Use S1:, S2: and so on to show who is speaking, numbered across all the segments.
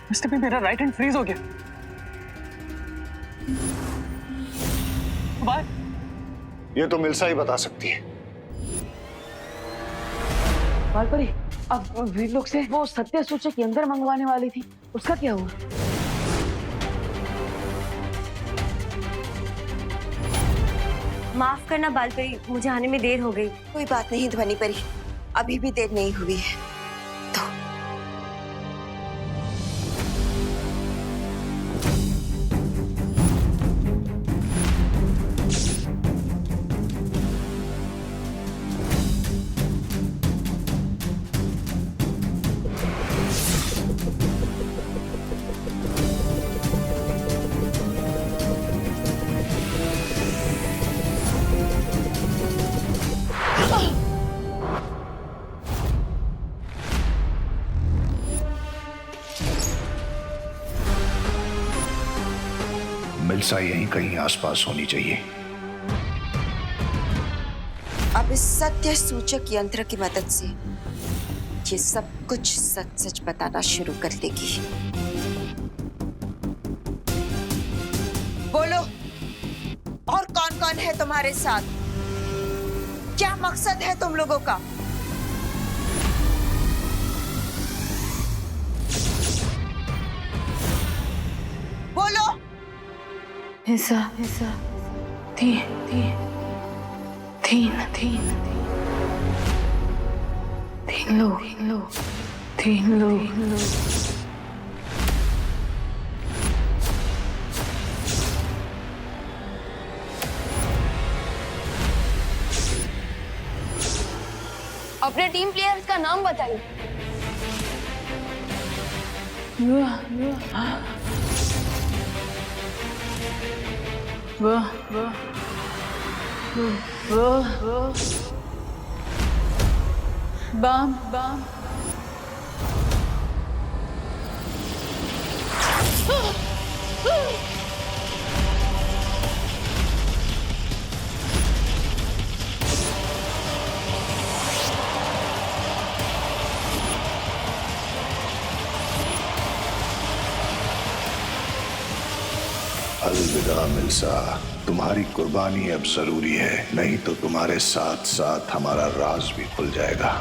S1: Mister B, मेरा right hand freeze हो गया। बाय।
S2: ये तो मिल्सा ही बता सकती है।
S3: बालपरी, अब वीर लोग से वो सत्य सूचक यंत्र मंगवाने वाली थी, उसका क्या हुआ?
S4: माफ करना बालपरी, मुझे आने में देर हो गई।
S5: कोई बात नहीं ध्वनि परी, अभी भी देर नहीं हुई है।
S2: मिल्सा यहीं कहीं आसपास होनी चाहिए।
S5: अब इस सत्य सूचक यंत्र की मदद से ये सब कुछ सच सच बताना शुरू कर देगी। बोलो, और कौन कौन है तुम्हारे साथ? क्या मकसद है तुम लोगों का? बोलो।
S3: ऐसा तीन लोग।
S4: अपने टीम प्लेयर्स का नाम बताइए।
S3: बम
S2: अलविदा मिल्सा, तुम्हारी कुर्बानी अब जरूरी है, नहीं तो तुम्हारे साथ साथ हमारा राज भी खुल जाएगा।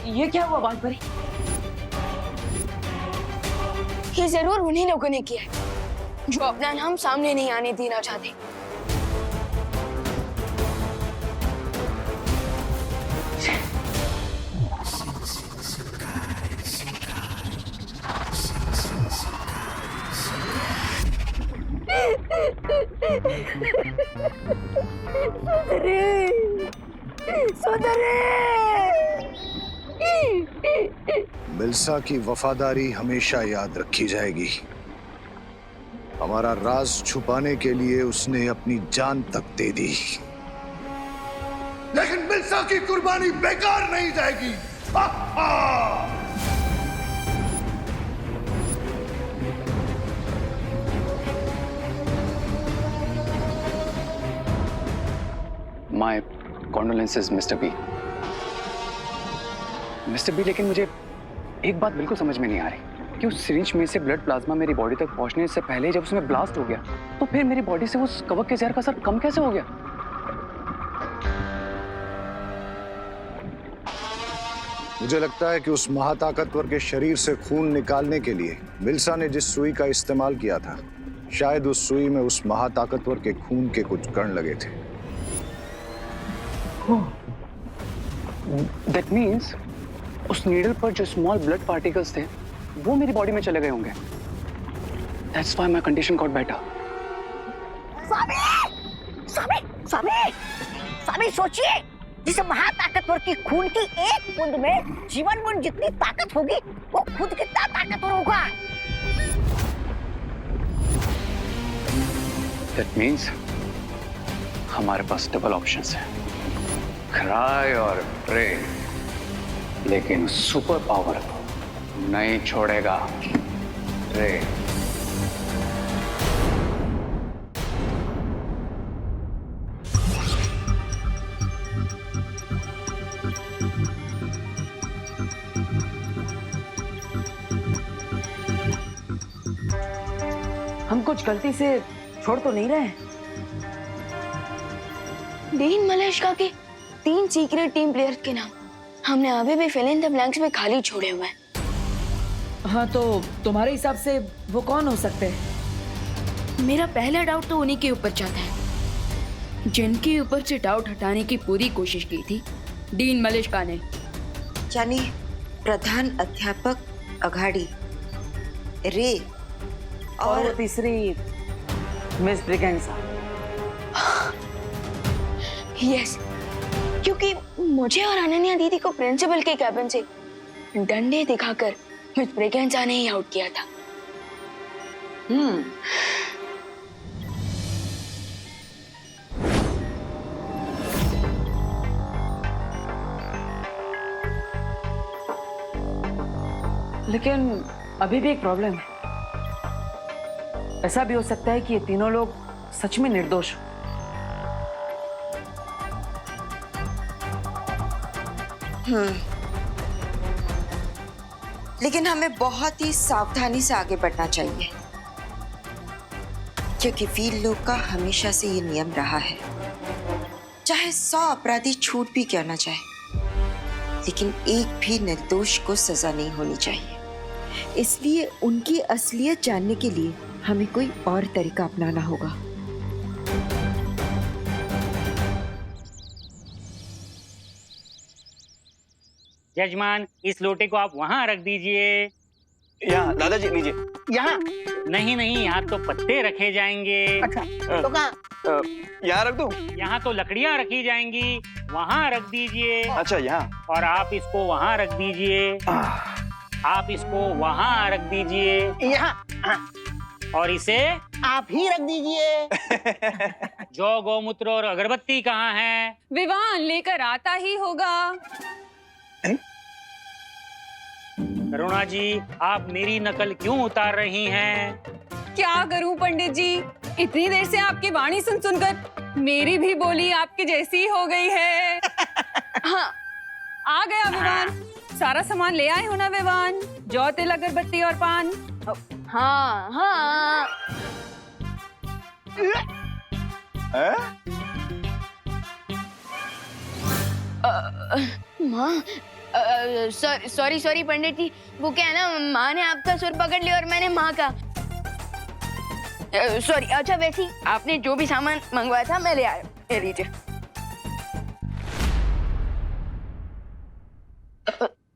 S3: ये क्या हुआ बालपरी?
S4: ये जरूर उन्हीं लोगों ने किया है जो अपना नाम सामने नहीं आने देना चाहते।
S2: मिल्सा की वफादारी हमेशा याद रखी जाएगी। हमारा राज छुपाने के लिए उसने अपनी जान तक दे दी, लेकिन मिल्सा की कुर्बानी बेकार नहीं जाएगी। हा हा!
S1: My condolences mister B. Mister B, लेकिन मुझे एक बात बिल्कुल समझ में नहीं आ रही कि उस सिरिंज में से ब्लड प्लाज्मा मेरी बॉडी तक पहुंचने से पहले जब उसमें ब्लास्ट हो गया, तो फिर मेरी बॉडी से उस कवक के जहर का असर कम कैसे हो गया?
S2: मुझे लगता है कि उस महाताकतवर के शरीर से खून निकालने के लिए मिल्सा ने जिस सुई का इस्तेमाल किया था, शायद उस सुई में उस महाताकतवर के खून के कुछ कण लगे थे।
S1: दैट मीन्स उस नीडल पर जो स्मॉल ब्लड पार्टिकल्स थे वो मेरी बॉडी में चले गए होंगे। That's why my condition got better.
S6: स्वामी सोचिए, जिस महाताकतवर की खून की एक बूंद में जीवन बूंद जितनी ताकत होगी, वो खुद कितना ताकतवर होगा।
S1: दैट मीन्स हमारे पास डबल ऑप्शंस हैं, क्राई और प्रे, लेकिन सुपर पावर नहीं छोड़ेगा रे।
S3: हम कुछ गलती से छोड़ तो नहीं रहे हैं?
S4: डीन मलेशिया के 3 सीक्रेट टीम प्लेयर्स के नाम हमने अभी भी फिल इन द ब्लैंक्स में खाली छोड़े हुए हैं।
S3: हाँ, तो तुम्हारे हिसाब से वो कौन हो सकते हैं?
S4: मेरा पहला डाउट तो उन्हीं के ऊपर जाता है जिनके ऊपर से डाउट हटाने की पूरी कोशिश की थी डीन मलेशिया ने,
S5: यानी प्रधान अध्यापक अघाड़ी, रे
S3: और वो तीसरी मिस ब्रिगेंजा।
S4: यस, क्योंकि मुझे और अनन्या दीदी को प्रिंसिपल के कैबिन से डंडे दिखाकर मिस ब्रिगेंजा ने ही आउट किया था।
S3: लेकिन अभी भी एक प्रॉब्लम है। ऐसा भी हो सकता है कि ये तीनों लोग सच में निर्दोष हो।
S5: लेकिन हमें बहुत ही सावधानी से आगे बढ़ना चाहिए, क्योंकि वीर लोग का हमेशा से ये नियम रहा है, चाहे 100 अपराधी छूट भी क्यों ना जाए, लेकिन एक भी निर्दोष को सजा नहीं होनी चाहिए। इसलिए उनकी असलियत जानने के लिए हमें कोई और तरीका अपनाना होगा।
S7: यजमान, इस लोटे को आप वहाँ रख दीजिए।
S8: यहाँ दादाजी लीजिए। यहाँ
S7: नहीं नहीं, यहाँ तो पत्ते रखे जाएंगे।
S6: अच्छा, तो कहाँ?
S8: यहाँ रख दूँ?
S7: यहाँ तो लकड़ियाँ रखी जाएंगी, वहाँ रख दीजिए।
S8: अच्छा, यहाँ।
S7: और आप इसको वहाँ रख दीजिए। आप इसको वहाँ रख दीजिए।
S6: यहाँ।
S7: और इसे
S6: आप ही रख दीजिए।
S7: जौ, गौमूत्र और अगरबत्ती कहाँ है?
S9: विवान लेकर आता ही होगा।
S7: करुणा जी, आप मेरी नकल क्यों उतार रही हैं?
S9: क्या करूं पंडित जी, इतनी देर से आपकी वाणी सुन सुनकर मेरी भी बोली आपकी जैसी हो गई है। हाँ, आ गया विवान। सारा सामान ले आए हो ना विवान? जौ, तिल, अगरबत्ती और पान।
S4: हाँ हाँ। माँ, सॉरी पंडित जी, वो क्या है ना, माँ ने आपका सुर पकड़ लिया और मैंने माँ का। सॉरी। अच्छा, वैसे ही आपने जो भी सामान मंगवाया था मैं ले आया, ले लीजिए।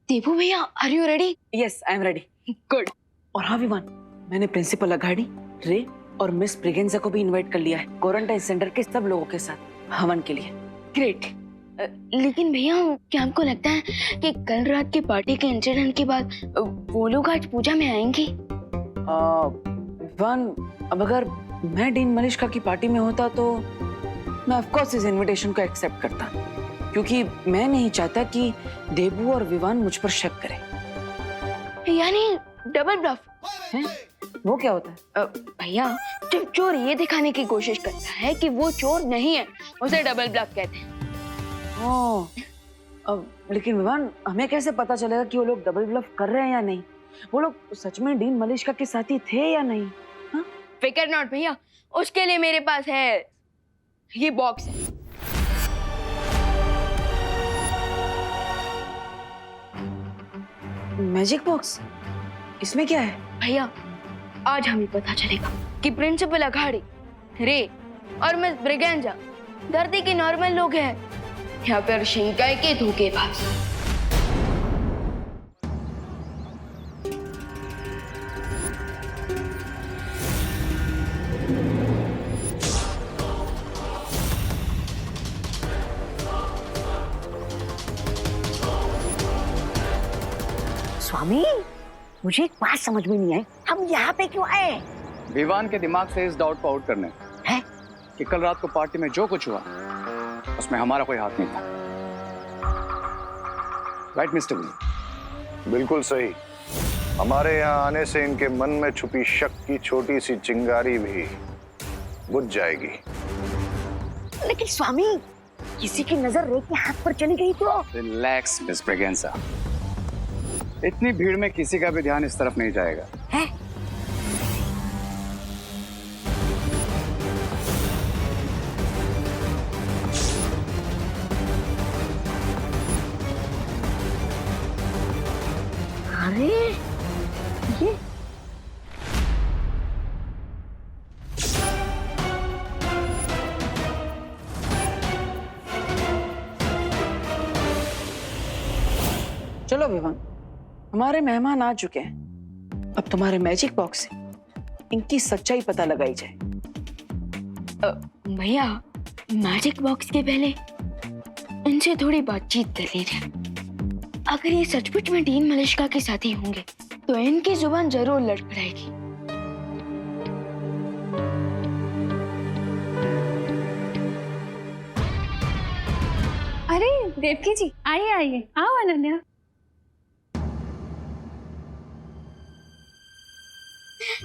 S4: देवू भैया, are you ready?
S3: Yes, I am ready.
S4: Good.
S3: और हाँ विवान, मैंने प्रिंसिपल अघाड़ी, रे और मिस ब्रिगेंजा को भी इनवाइट कर लिया है क्वारंटाइन सेंटर के सब लोगों के साथ हवन के लिए।
S4: ग्रेट। लेकिन भैया, क्या आपको लगता है कि कल रात की पार्टी के इंसिडेंट के बाद वो लोग आज पूजा में आएंगे?
S3: विवान, अब अगर मैं डीन मलेशिया की पार्टी में होता तो मैं ऑफ कोर्स इस इनविटेशन को एक्सेप्ट करता, क्योंकि मैं नहीं चाहता कि देबू और विवान मुझ पर शक करें।
S4: यानी डबल ब्लफ
S3: है? वो क्या होता है?
S4: भैया, जब चोर ये दिखाने की कोशिश करता है कि वो चोर नहीं है, उसे डबल ब्लफ कहते हैं।
S3: अब लेकिन विवान, हमें कैसे पता चलेगा कि वो लोग डबल ब्लफ कर रहे हैं या नहीं? वो लोग सच में डीन मलेशिया के साथी थे या नहीं? हाँ?
S4: फिकर नॉट भैया, उसके लिए मेरे पास है ये बॉक्स है।
S3: Magic box? इसमें क्या है?
S4: भैया, आज हमें पता चलेगा कि प्रिंसिपल अघाड़ी, रे और मिस ब्रिगेंजा धरती के नॉर्मल लोग हैं या फिर शिंकाई के धोखेबाज।
S6: स्वामी, मुझे एक बात समझ में नहीं आई, हम यहाँ पे क्यों आए?
S1: विवान के दिमाग से इस डाउट को आउट करने।
S6: हैं?
S1: कि कल रात को पार्टी में जो कुछ हुआ उसमें हमारा कोई हाथ नहीं था। Right mister vision?
S2: बिल्कुल सही। हमारे यहाँ आने से इनके मन में छुपी शक की छोटी सी चिंगारी भी बुझ जाएगी।
S6: लेकिन स्वामी, किसी की नजर रे के हाथ पर चली गई तो?
S1: रिलैक्स मिस ब्रिगेंजा, इतनी भीड़ में किसी का भी ध्यान इस तरफ नहीं जाएगा।
S6: है? अरे ये
S3: चलो विवान, हमारे मेहमान आ चुके हैं। अब तुम्हारे मैजिक बॉक्स से इनकी सच्चाई पता लगाई जाए।
S4: भैया, मैजिक बॉक्स के पहले इनसे थोड़ी बातचीत कर लीजिए। अगर ये सचमुच में डीन मलिश्का के साथी होंगे तो इनकी जुबान जरूर लड़खड़ाएगी।
S9: अरे देवकी जी, आइए आइए, आओ Ananya.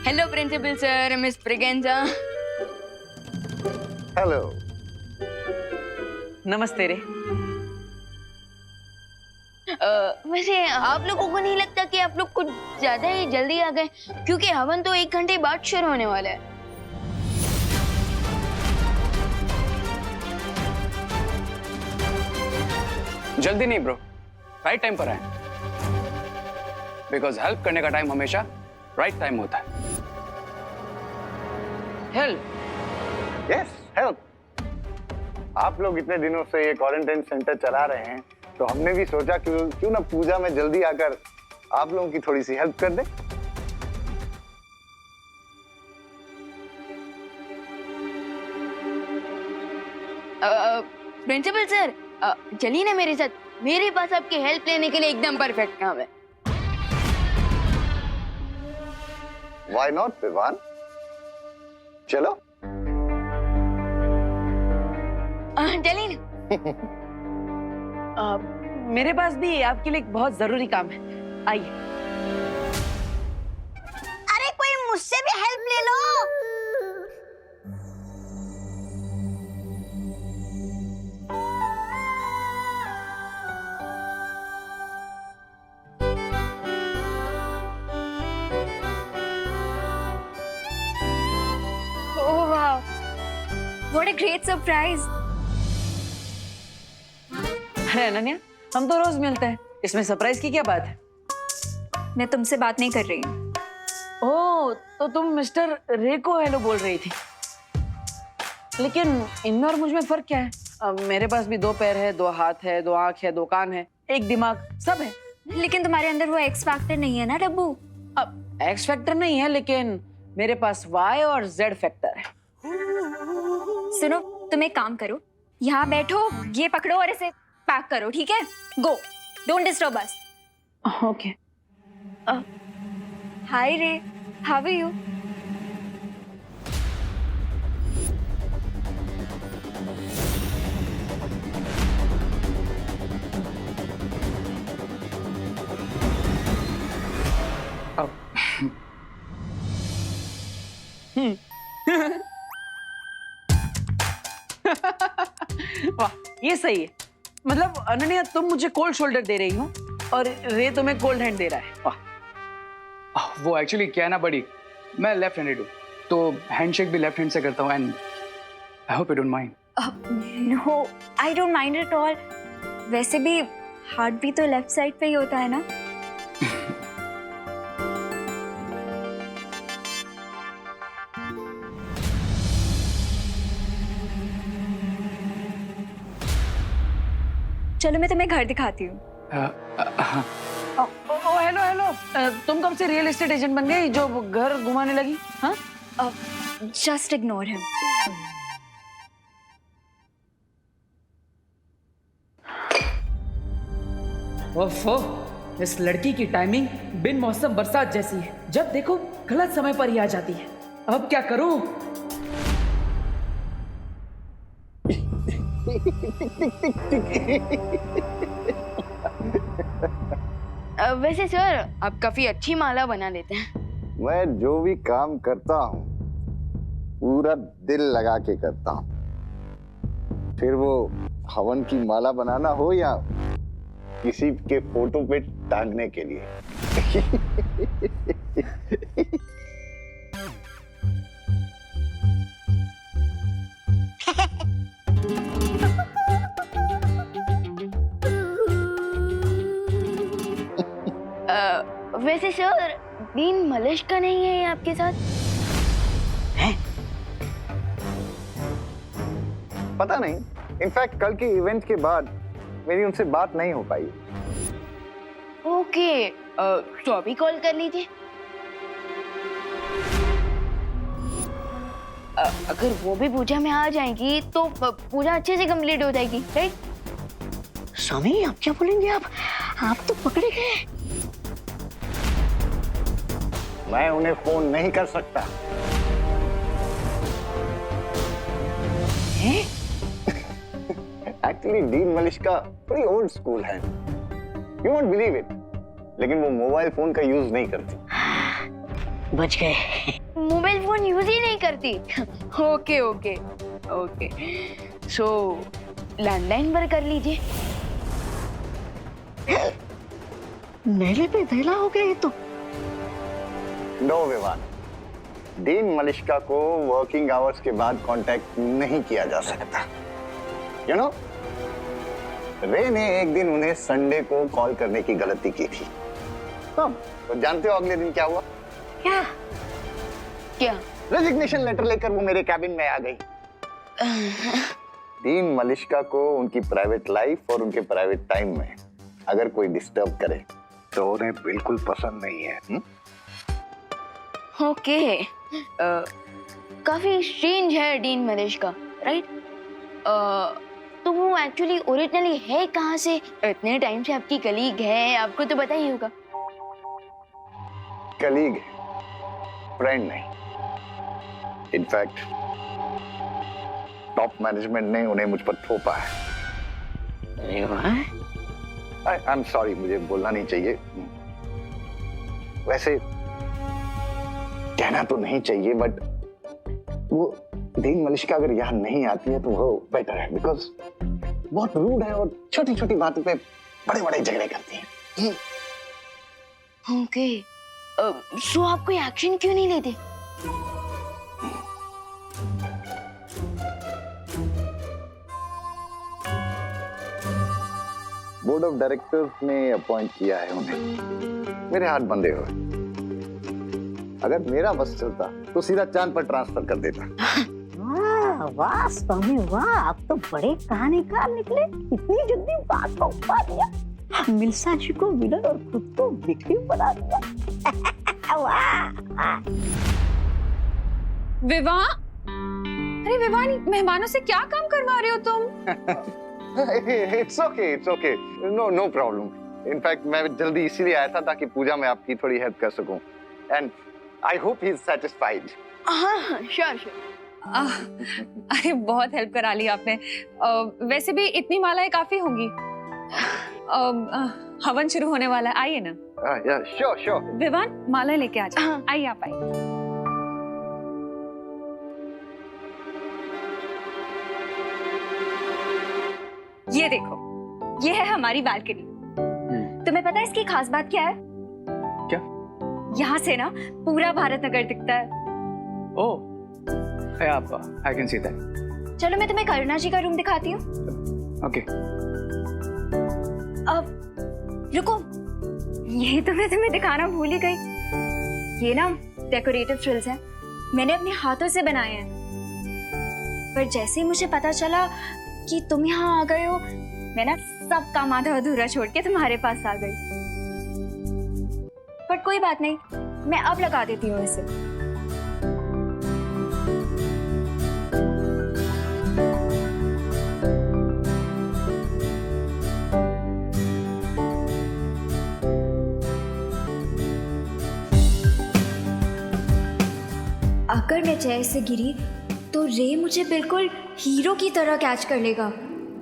S4: Hello principal sir, miss Braganza.
S2: Hello.
S3: नमस्ते रे।
S4: वैसे आप लोगों को नहीं लगता कि आप लोग कुछ ज्यादा ही जल्दी आ गए? क्योंकि हवन तो 1 घंटे बाद शुरू होने वाला है।
S1: जल्दी नहीं ब्रो, राइट टाइम पर आए। बिकॉज हेल्प करने का टाइम हमेशा राइट टाइम होता है।
S3: हेल्प?
S2: Yes, help. आप लोग इतने दिनों से ये क्वारंटाइन सेंटर चला रहे हैं, तो हमने भी सोचा क्यों ना पूजा में जल्दी आकर आप लोगों की थोड़ी सी हेल्प कर दें।
S4: प्रिंसिपल सर, चलिए ना मेरे साथ। मेरे पास आपकी हेल्प लेने के लिए एकदम परफेक्ट काम है।
S2: Why not, Vivaan? चलो।
S4: चलिए ना।
S3: मेरे पास भी आपके लिए एक बहुत जरूरी काम है, आइए।
S6: अरे कोई मुझसे भी हेल्प ले लो।
S9: ओह वाह, व्हाट अ ग्रेट सरप्राइज।
S3: अरे अनन्या, हम तो रोज मिलते हैं, इसमें सरप्राइज की क्या बात है?
S9: मैं तुमसे बात नहीं कर रही हूँ।
S3: ओह, तो तुम मिस्टर रे को हेलो बोल रही थी। लेकिन इनमें और मुझ में फर्क क्या है? मेरे पास भी 2 पैर है, 2 हाथ है, 2 आंख है, 2 कान है, 1 दिमाग, सब है।
S9: लेकिन तुम्हारे अंदर वो एक्स फैक्टर नहीं है ना डब्बू?
S3: अब एक्स फैक्टर नहीं है, लेकिन मेरे पास वाई और जेड फैक्टर है।
S9: सुनो, तुम एक काम करो, यहाँ बैठो, ये पकड़ो और इसे पैक करो, ठीक है? गो, डोंट डिस्टर्ब अस।
S3: ओके।
S9: हाय रे, हाउ आर यू?
S3: वाह, ये सही है। मतलब अनन्या, तुम मुझे कोल्ड शोल्डर दे रही हो और रे तुम्हें कोल्ड हैंड दे रहा है। वाह।
S1: वो एक्चुअली क्या है ना बड़ी, मैं लेफ्ट हैंडेड हूँ, तो हैंडशेक भी लेफ्ट हैंड से करता हूँ। And I hope you don't mind.
S9: No, I don't mind at all. वैसे भी हार्ट भी तो लेफ्ट साइड पे ही होता है ना? चलो मैं तुम्हें घर दिखाती हूँ।
S3: हेलो हेलो, तुम कब से रियल एस्टेट एजेंट बन गई जो घर घुमाने लगी? हाँ,
S9: जस्ट इग्नोर हिम।
S3: ओफो, इस लड़की की टाइमिंग बिन मौसम बरसात जैसी है। जब देखो गलत समय पर ही आ जाती है। अब क्या करूं?
S4: वैसे सर आप काफी अच्छी माला बना लेते हैं।
S2: मैं जो भी काम करता हूँ पूरा दिल लगा के करता हूँ, फिर वो हवन की माला बनाना हो या किसी के फोटो पे टांगने के लिए।
S4: वैसे सर डीन मलिश का नहीं है ये आपके साथ?
S2: पता नहीं, इनफैक्ट कल के इवेंट के बाद मेरी उनसे बात नहीं हो पाई।
S4: ओके, तो अभी कॉल कर लीजिए। अगर वो भी पूजा में आ जाएंगी तो पूजा अच्छे से कंप्लीट हो जाएगी, राइट?
S6: स्वामी आप क्या बोलेंगे? आप तो पकड़े गए।
S2: मैं उन्हें फोन नहीं कर सकता। एक्चुअली डीन मलिश्का बड़ी ओल्ड स्कूल है, यू वोंट बिलीव इट, लेकिन वो मोबाइल फोन का यूज नहीं करती।
S6: बच गए।
S4: मोबाइल फोन यूज ही नहीं करती। ओके ओके ओके, सो लैंडलाइन पर कर लीजिए।
S6: मेले पे धेला हो गया ये तो।
S2: नो विवान, डीन मलिश्का को वर्किंग आवर्स के बाद कांटेक्ट नहीं किया जा सकता। यू नो, रे ने एक दिन उन्हें संडे को कॉल करने की गलती की थी। तो जानते हो अगले दिन क्या हुआ?
S6: क्या?
S4: क्या?
S2: रेजिग्नेशन लेटर लेकर वो मेरे कैबिन में आ गई। डीन मलिश्का को उनकी प्राइवेट लाइफ और उनके प्राइवेट टाइम में अगर कोई डिस्टर्ब करे तो उन्हें बिल्कुल पसंद नहीं है।
S4: ओके, काफी स्ट्रेंज है डीन मलिश का, राइट? तो वो एक्चुअली ओरिजिनली है कहाँ से? इतने टाइम से आपकी कलीग है, आपको तो पता ही होगा।
S2: कलीग, फ्रेंड नहीं। इनफैक्ट टॉप मैनेजमेंट ने उन्हें मुझ पर थोपा है। आई एम सॉरी, मुझे बोलना नहीं चाहिए। वैसे कहना तो नहीं चाहिए, बट वो डीन मलिश्का अगर यहाँ नहीं आती है तो वो बेटर है, बिकॉज बहुत रूड है और छोटी छोटी बातों पे बड़े बड़े झगड़े करती है।
S4: ओके, सो आप कोई एक्शन क्यों नहीं लेते?
S2: बोर्ड ऑफ डायरेक्टर्स ने अपॉइंट किया है उन्हें। मेरे हाथ बंधे हुए। अगर मेरा बस चलता तो सीधा चांद पर ट्रांसफर कर देता।
S6: वाह स्वामी वाह, आप तो बड़े कहानीकार निकले। इतनी जल्दी बात को पा दिया। मिल्सा जी को विलन और खुद को विक्टिम बना दिया। वाह।
S9: विवाह, अरे विवाह, मेहमानों से क्या काम करवा रहे हो तुम?
S2: It's okay, no problem. In fact मैं जल्दी इसीलिए आया था ताकि पूजा में आपकी थोड़ी हेल्प कर सकूं। And I hope he is satisfied.
S4: हाँ, श्योर।
S9: अरे बहुत हेल्प करा ली आपने। वैसे भी इतनी मालाएं काफी होंगी। हवन शुरू होने वाला है, आइए ना।
S2: श्योर।
S9: विवान, माला लेके आ जाओ। आइए आप आइए। ये देखो, ये है हमारी बालकनी। तुम्हें पता है इसकी खास बात क्या है?
S1: क्या?
S9: यहाँ से ना पूरा भारत नगर दिखता है।
S1: ओह, I can see that.
S9: चलो मैं तुम्हें करुणा जी का रूम दिखाती हूँ।
S1: Okay.
S9: अब रुको, यही तो मैं तुम्हें दिखाना भूल ही गई। ये ना डेकोरेटिव फ्रिल्स हैं, मैंने अपने हाथों से बनाए हैं। पर जैसे ही मुझे पता चला कि तुम यहाँ आ गए हो, मैं ना सब काम आधा अधूरा छोड़ के तुम्हारे पास आ गई। पर कोई बात नहीं, मैं अब लगा देती हूँ इसे। अगर मैं चेयर से गिरी तो रे मुझे बिल्कुल हीरो की तरह कैच कर लेगा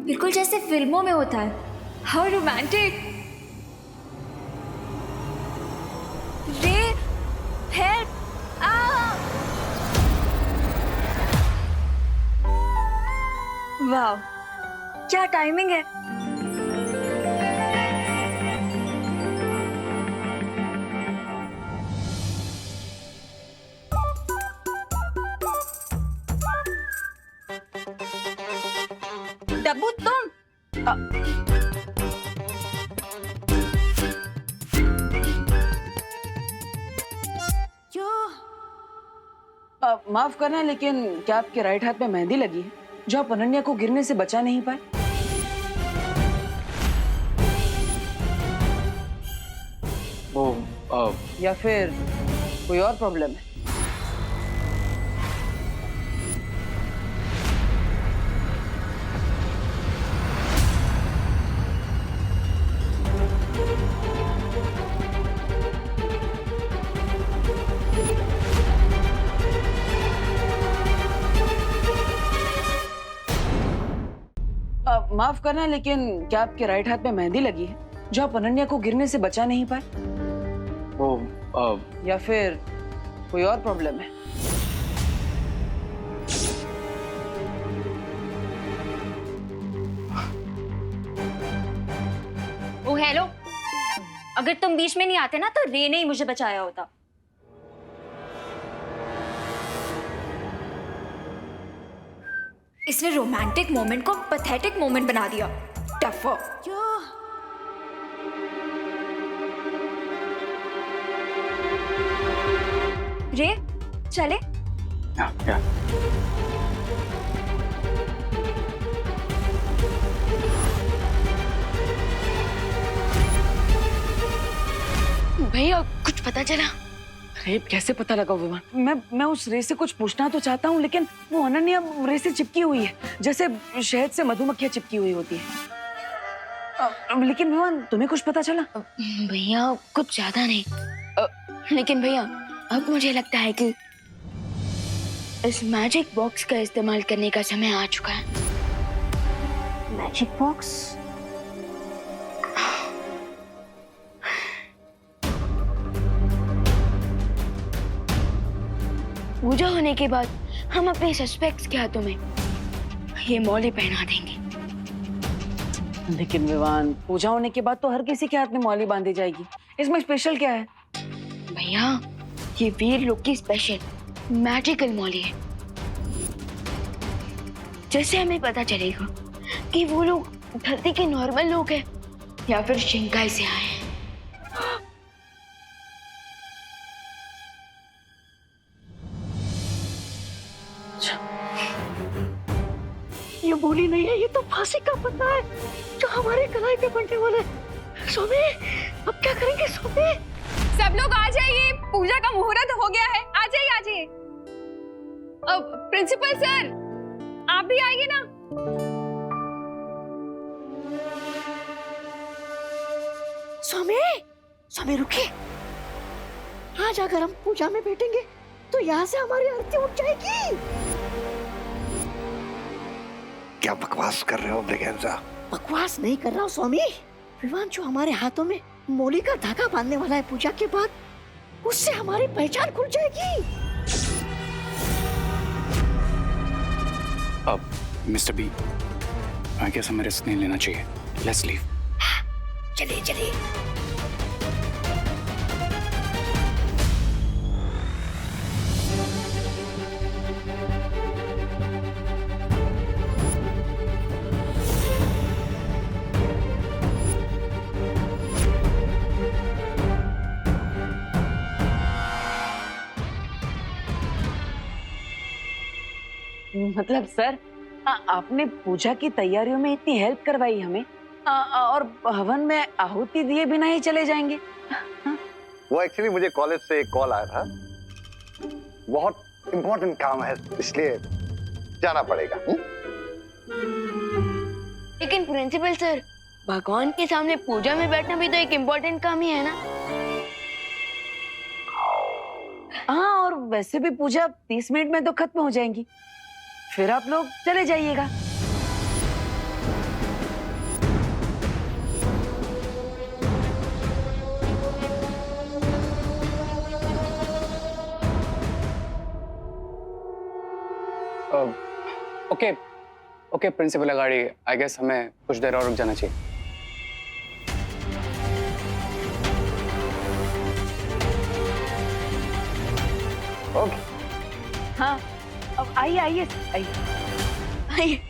S10: बिल्कुल जैसे फिल्मों में होता है। How romantic. रे, हेल्प! वाह, क्या टाइमिंग है।
S6: डब्बू तुम
S3: माफ करना, लेकिन क्या आपके राइट हाथ में मेहंदी लगी है जो आप अनन्या को गिरने से बचा नहीं पाए?
S1: वो
S3: या फिर कोई और प्रॉब्लम है? माफ करना, लेकिन क्या आपके राइट हाथ में मेहंदी लगी है जो आप अनन्या को गिरने से बचा नहीं पाए?
S1: वो
S3: या फिर कोई और प्रॉब्लम है?
S10: ओ हेलो, अगर तुम बीच में नहीं आते ना तो रे ने ही मुझे बचाया होता। इसने रोमांटिक मोमेंट को पैथेटिक मोमेंट बना दिया। टफर। रे, चले?
S1: या।
S4: भैया कुछ पता चला?
S3: अरे कैसे पता लगा विमान? मैं उस रे से कुछ पूछना तो चाहता हूँ, लेकिन वो अनन्या रे से चिपकी हुई है, जैसे शहद से मधुमक्खियां चिपकी हुई होती है। लेकिन विमान, तुम्हें कुछ पता चला?
S4: भैया कुछ ज्यादा नहीं, लेकिन भैया अब मुझे लगता है कि इस मैजिक बॉक्स का इस्तेमाल करने का समय आ चुका है।
S6: Magic box?
S4: पूजा होने के बाद हम अपने सस्पेक्ट्स के हाथों में ये मौली पहना देंगे।
S3: लेकिन विमान, पूजा होने के बाद तो हर किसी के हाथ में मौली बांधी जाएगी, इसमें स्पेशल क्या है?
S4: भैया ये वीर लोग की स्पेशल मैजिकल मौली है, जैसे हमें पता चलेगा कि वो लोग धरती के नॉर्मल लोग हैं या फिर शिंकाई से आए हैं।
S6: ये बोली नहीं है, ये तो फांसी का पत्ता है जो हमारे कलाई पे बनने वाला है। सोमे, अब क्या करेंगे सोमे?
S9: सब लोग आ जाइए, पूजा का मुहूर्त हो गया है। आ जाइए, आ जाइए। अब प्रिंसिपल सर, आप भी आइए ना।
S6: सोमे, सोमे रुकिए। आज अगर हम पूजा में बैठेंगे तो यहाँ से हमारी आरती उठ जाएगी।
S2: क्या बकवास कर रहे हो ब्रिगेंजा?
S6: बकवास नहीं कर रहा हूँ स्वामी। विवान जो हमारे हाथों में मौली का धागा बांधने वाला है पूजा के बाद, उससे हमारी पहचान खुल जाएगी।
S1: अब मिस्टर बी, आई गेस हमें रिस्क नहीं लेना चाहिए। Let's leave.
S6: चलिए चलिए।
S3: मतलब सर, आपने पूजा की तैयारियों में इतनी हेल्प करवाई हमें, और हवन में आहुति दिए बिना ही चले जाएंगे?
S2: वो एक्चुअली मुझे कॉलेज से एक कॉल आया था, बहुत इम्पोर्टेंट काम है इसलिए जाना पड़ेगा।
S4: लेकिन प्रिंसिपल सर, भगवान के सामने पूजा में बैठना भी तो एक इम्पोर्टेंट काम ही है ना?
S3: हाँ, और वैसे भी पूजा 30 मिनट में तो खत्म हो जाएंगी, फिर आप लोग चले जाइएगा।
S1: ओके ओके प्रिंसिपल अगाड़ी, आई गेस हमें कुछ देर और रुक जाना चाहिए। ओके
S6: हाँ, अब आइए आइए आइए।
S4: आइए।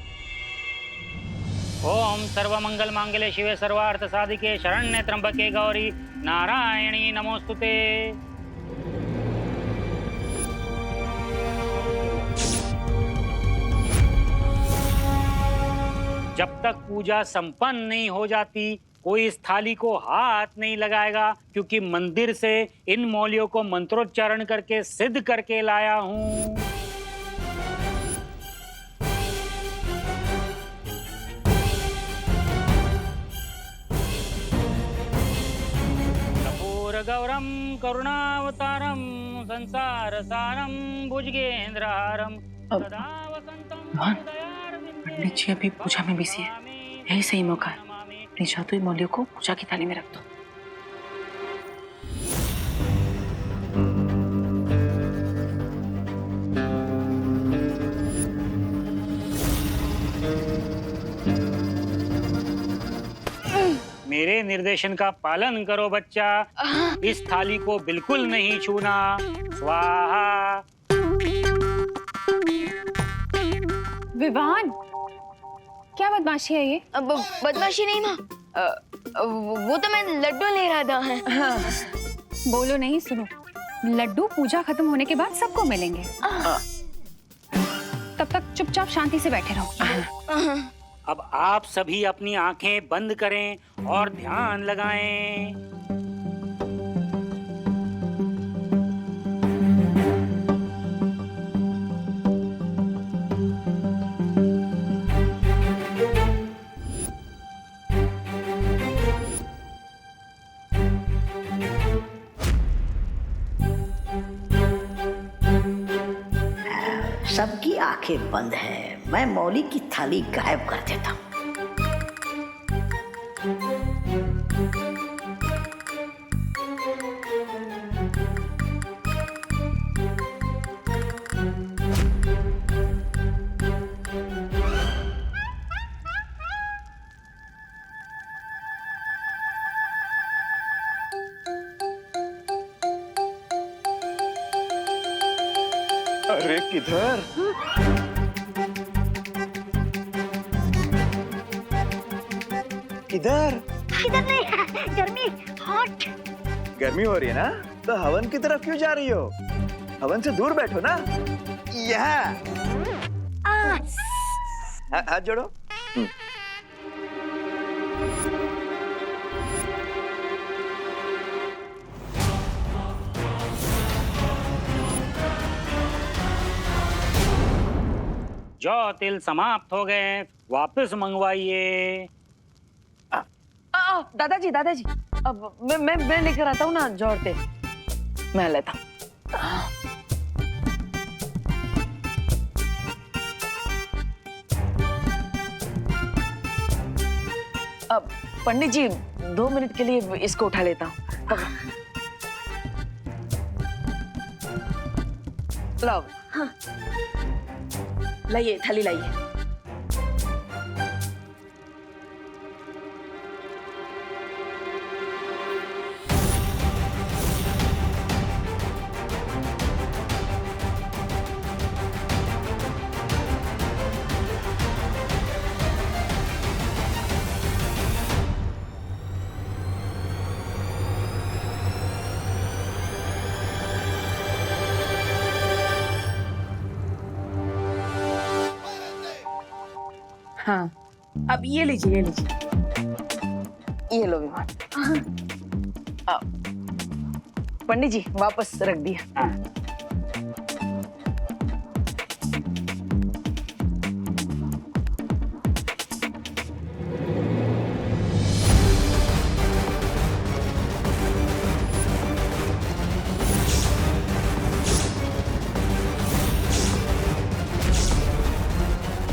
S7: ओम सर्वमंगल मांगल्ये शिवे सर्वार्थ साधिके शरण्ये त्र्यंबके गौरी नारायणी नमोस्तुते। जब तक पूजा संपन्न नहीं हो जाती कोई इस थाली को हाथ नहीं लगाएगा, क्योंकि मंदिर से इन मौलियों को मंत्रोच्चारण करके सिद्ध करके लाया हूँ। गौरम करुणावतारम संसार सारम भुजगेंद्रहारम सदा वसंतम
S3: पंडित जी अभी पूजा में बिजी है, यही सही मौका है। अपनी जादुई मौलियों को पूजा की थाली में रख दो।
S7: मेरे निर्देशन का पालन करो बच्चा। इस थाली को बिल्कुल नहीं छूना। स्वाहा।
S9: विवान, क्या बदमाशी है ये?
S4: अब बदमाशी नहीं माँ, वो तो मैं लड्डू ले रहा था।
S9: हाँ। बोलो नहीं, सुनो। लड्डू पूजा खत्म होने के बाद सबको मिलेंगे। तब तक चुपचाप शांति से बैठे रहो।
S7: अब आप सभी अपनी आंखें बंद करें और ध्यान लगाएं।
S6: सबकी आंखें बंद है, मैं मौली की थाली गायब कर देता हूँ।
S8: अरे किधर? किधर?
S6: इधर नहीं, गर्मी हॉट।
S8: गर्मी हो रही है ना, तो हवन की तरफ क्यों जा रही हो? हवन से दूर बैठो ना। यहाँ। हाथ जोड़ो।
S7: जो तिल समाप्त हो गए, वापस मंगवाइए।
S3: दादाजी दादाजी, अब मैं लेकर आता हूँ ना जोर तेल, मैं लेता हूँ। अब पंडित जी 2 मिनट के लिए इसको उठा लेता हूँ। लाओ। हाँ। लाइए, थाली लाइए। हाँ, अब ये लीजिए, ये लीजिए, ये लो विमान। पंडित जी वापस रख दिया।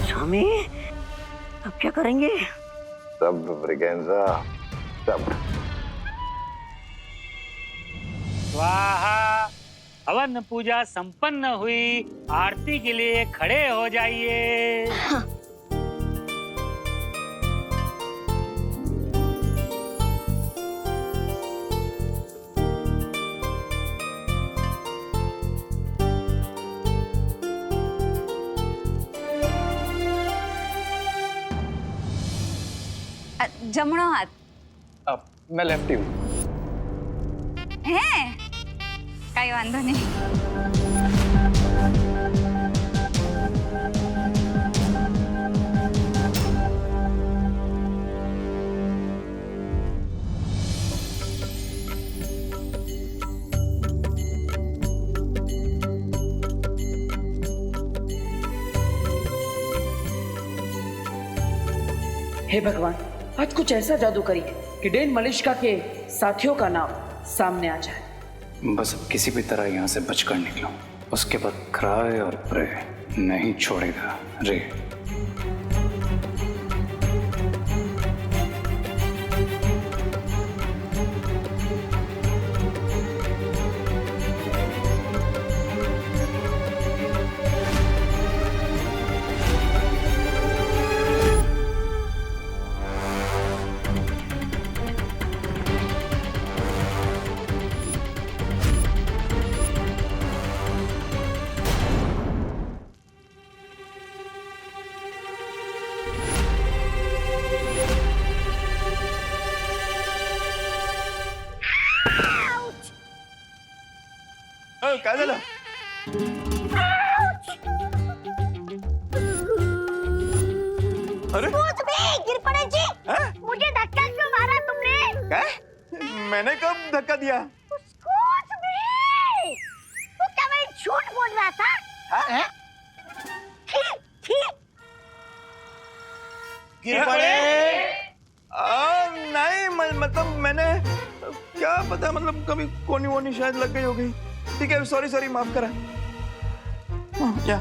S6: स्वामी, अब क्या करेंगे?
S2: सब ब्रिगेंजा, सब।
S7: स्वाहा। हवन पूजा संपन्न हुई, आरती के लिए खड़े हो जाइए।
S9: जमणो हाथ
S1: अब मैं लेफ्टी हूँ।
S9: है कई वांधो नहीं।
S3: हे भगवान, आज कुछ ऐसा जादू करिए कि डेन मलिश्का के साथियों का नाम सामने आ जाए।
S1: बस अब किसी भी तरह यहाँ से बचकर निकलो। उसके बाद क्राई और प्रे नहीं छोड़ेगा रे।
S8: काय झालं? अरे
S6: गिर पड़े जी।
S8: हैं?
S6: मुझे धक्का क्यों मारा तुमने?
S8: काय? मैंने कब धक्का दिया?
S6: Excuse me! तू क्या मैं झूठ बोल रहा था?
S8: हैं?
S6: छी!
S8: गिर पड़े? नहीं मतलब मैंने क्या पता, मतलब कभी कोनी वोनी शायद लग गई होगी। ठीक है, सॉरी माफ करा। क्या?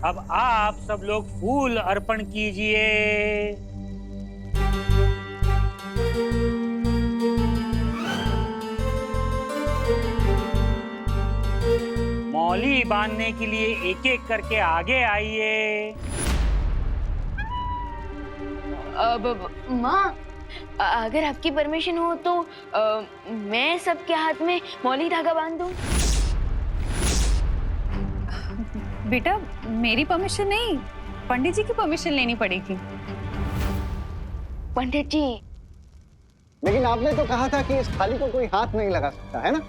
S7: अब आप सब लोग फूल अर्पण कीजिए। मौली बांधने के लिए एक एक करके आगे आइए।
S4: माँ, अगर आपकी परमिशन हो तो मैं सबके हाथ में मौली धागा बांध दूं।
S9: बेटा मेरी परमिशन नहीं, पंडित जी की परमिशन लेनी पड़ेगी।
S4: पंडित जी,
S11: लेकिन आपने तो कहा था कि इस थाली को कोई हाथ नहीं लगा सकता है ना?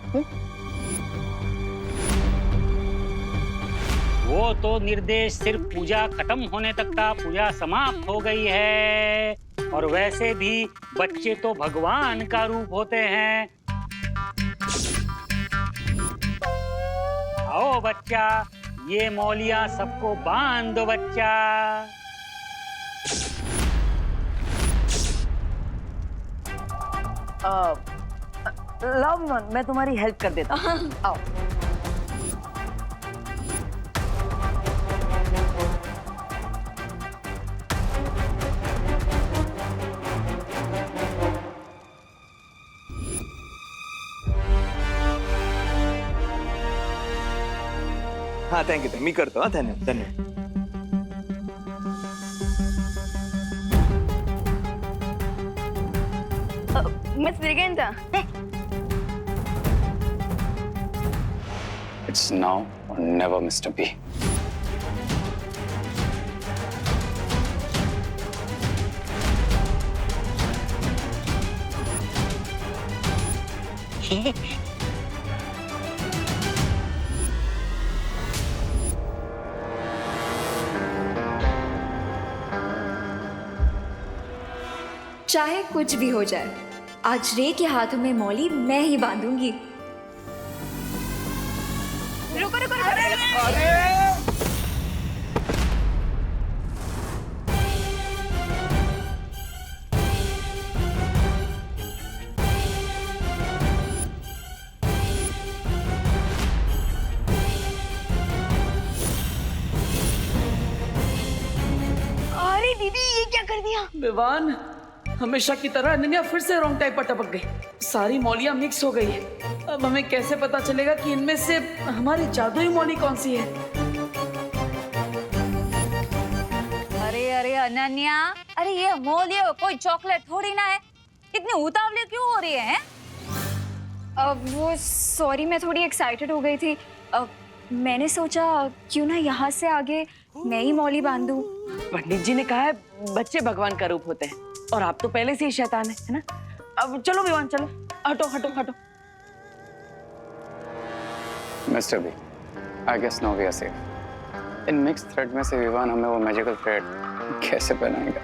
S7: वो तो निर्देश सिर्फ पूजा खत्म होने तक था। पूजा समाप्त हो गई है। और वैसे भी बच्चे तो भगवान का रूप होते हैं। आओ बच्चा, ये मौलियां सबको बांध दो बच्चा।
S3: लाओ विमान, मैं तुम्हारी हेल्प कर देता हूँ। आओ।
S8: हाँ थैंक यू, मी करतो। हाँ धन्यवाद।
S4: Miss Braganza,
S1: It's now or never, Mr. B.
S10: चाहे कुछ भी हो जाए, आज रे के हाथों में मौली मैं ही बांधूंगी।
S9: रुको रुको रुको।
S4: अरे कर दिया।
S3: विवान, हमेशा की तरह अनन्या फिर से रॉन्ग टाइप पर टपक गई। सारी मौलियां मिक्स हो गई है। अब हमें कैसे पता चलेगा कि इनमें से हमारी जादुई मौली कौन सी है?
S9: अरे अरे अनन्या, अरे ये अमोलिया कोई चॉकलेट थोड़ी ना है, इतनी उतावली क्यों हो रही है?
S10: वो सॉरी, मैं थोड़ी एक्साइटेड हो गई थी। मैंने सोचा क्यों ना यहाँ से आगे मैं ही मौली बांध दूं।
S3: पंडित जी ने कहा है बच्चे भगवान का रूप होते हैं और आप तो पहले से ही शैतान है ना? अब चलो विवान, चलो, हटो हटो हटो।
S1: Mister B, I guess now we are safe. इन मिक्स थ्रेड में से विवान हमें वो मैजिकल थ्रेड कैसे पहनाएगा?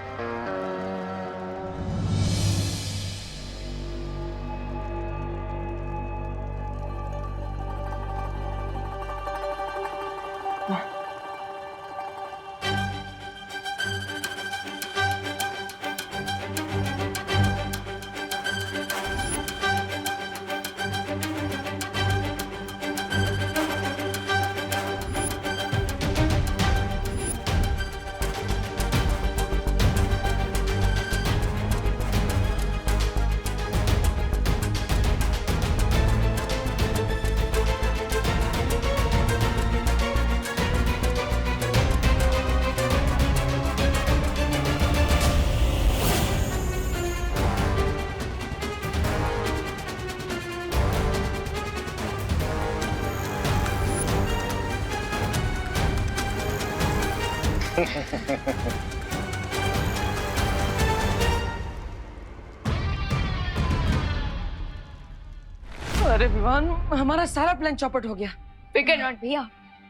S3: अरे विवान, हमारा सारा प्लान चौपट हो गया।
S4: फिकर नॉट भैया,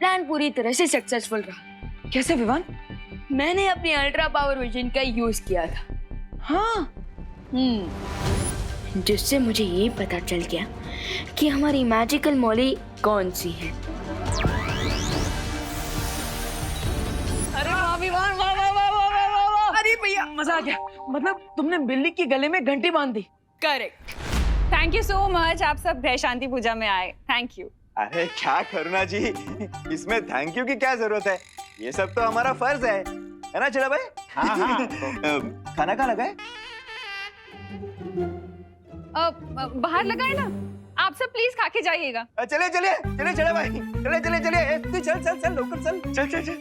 S4: प्लान पूरी तरह से सक्सेसफुल रहा।
S3: कैसे विवान?
S4: मैंने अपनी अल्ट्रा पावर विजन का यूज किया था।
S3: हाँ,
S4: जिससे मुझे ये पता चल गया कि हमारी मैजिकल मौली कौन सी है।
S3: अरे वाह विवान, वाह वाह वाह वाह वाह वाह वाह। अरे भैया मजा आ गया। मतलब तुमने बिल्ली की गले में घंटी बांध दी।
S9: Correct. Thank you so much, आप सब ग्रह शांति पूजा में आए, थैंक यू।
S8: अरे क्या करुणा जी, इसमें थैंक यू की क्या जरूरत है? ये सब तो हमारा फर्ज है ना चला भाई? हाँ हाँ। खाना कहाँ लगा है?
S9: बाहर लगाए ना, आप सब प्लीज खा के जाइएगा।
S8: चले चले चले चले भाई, चले चले चले, तू चल चल चल लोकल चल चल चल चल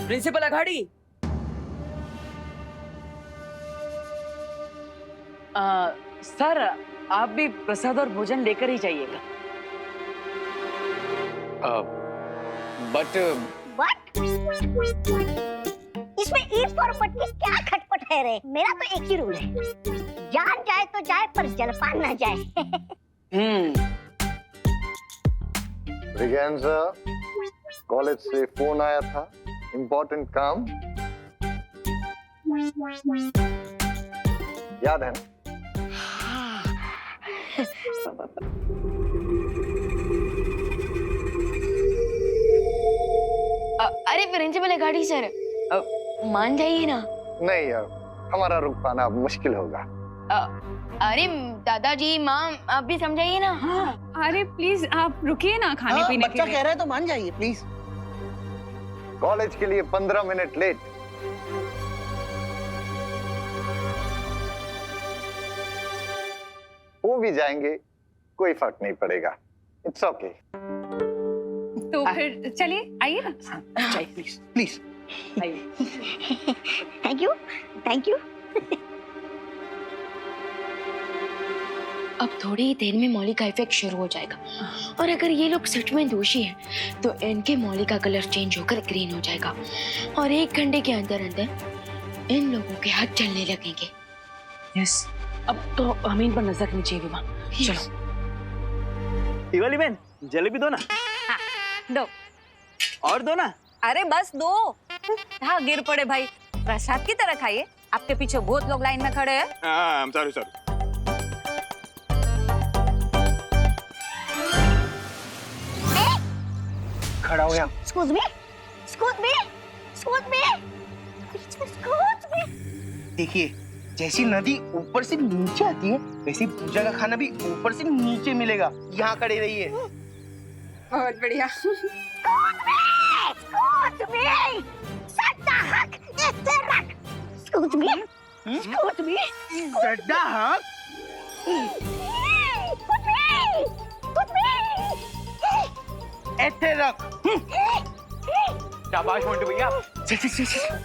S3: प्रिंसिपल अघाड़ी, सर आप भी प्रसाद और भोजन लेकर ही जाइएगा।
S1: बट
S6: इसमें ईट और पट की क्या खटपट है रे? मेरा तो एक ही रूल है, जान जाए तो जाए पर जलपान ना जाए।
S2: ब्रिगेंजा, कॉलेज से फोन आया था, इम्पोर्टेंट काम, याद है ना?
S4: अरे प्रिंसिपल गाड़ी सर, मान जाइए ना।
S2: नहीं यार, हमारा रुक पाना अब मुश्किल होगा।
S4: अरे दादाजी माँ, आप भी समझाइए ना।
S9: हाँ, अरे प्लीज आप रुकिए ना खाने पीने के लिए।
S11: बच्चा कह रहा है तो मान जाइए प्लीज।
S2: कॉलेज के लिए 15 मिनट लेट। वो भी जाएंगे, कोई फर्क नहीं पड़ेगा, इट्स ओके।
S9: तो फिर चलिए, आइए ना।
S3: चाहिए प्लीज
S11: प्लीज।
S3: आइए।
S6: Thank you, thank you.
S4: अब थोड़ी ही देर में मौली का इफेक्ट शुरू हो जाएगा, और अगर ये लोग सच में दोषी हैं, तो इनके मौली का कलर चेंज होकर ग्रीन हो जाएगा, और 1 घंटे के अंदर अंदर इन लोगों के हाथ चलने लगेंगे।
S3: यस, अब तो हमें इन पर नजर रखनी चाहिए विवान। चलो।
S8: दिवाली बहन, जलेबी दो ना।
S9: हाँ, दो।
S8: और दो ना।
S9: अरे बस दो। हाँ, गिर पड़े भाई, प्रसाद की तरह खाइए, आपके पीछे बहुत लोग लाइन में खड़े हैं।
S8: Sorry sorry.
S11: खड़ा हो गया।
S6: Excuse me, excuse me, excuse me, excuse me.
S11: देखिए, जैसी नदी ऊपर से नीचे आती है, वैसे पूजा का खाना भी ऊपर से नीचे मिलेगा। यहाँ खड़े रहिए।
S9: बहुत बढ़िया।
S6: Excuse me.
S8: गड्ढा हाँ
S6: Put me.
S8: ऐसे रख।
S1: शाबाश मोंटू भैया। चल चल चल चल।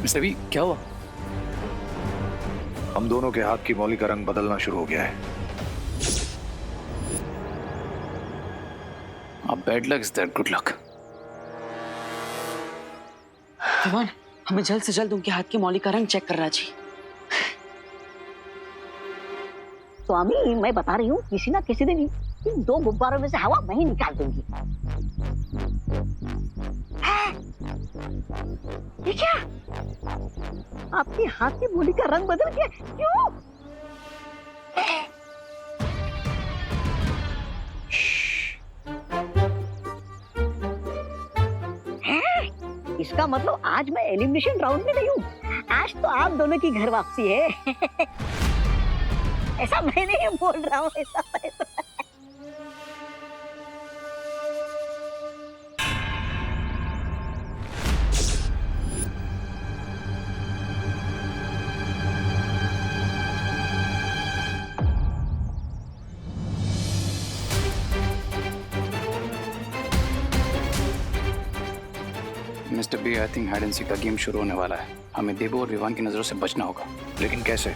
S1: मिस्टर वी, क्या हुआ?
S2: हम दोनों के हाथ की मौली का रंग बदलना शुरू हो गया है।
S1: अब bad luck is that good luck.
S3: Vivaan, हमें जल्द से जल्द उनके हाथ की मौली का रंग चेक करना चाहिए।
S6: स्वामी, मैं बता रही हूँ किसी ना किसी दिन इन 2 गुब्बारों में से हवा मैं ही निकाल दूंगी। ये क्या? आपके हाथ की मौली का रंग बदल गया? क्यों? इसका मतलब आज मैं एलिमिनेशन राउंड में नहीं हूँ। आज तो आप दोनों की घर वापसी है। ऐसा मैं नहीं बोल रहा हूँ, ऐसा मैं तो...
S1: mister B, I think hide and seek का गेम शुरू होने वाला है। हमें देबू और विवान की नजरों से बचना होगा।
S2: लेकिन कैसे?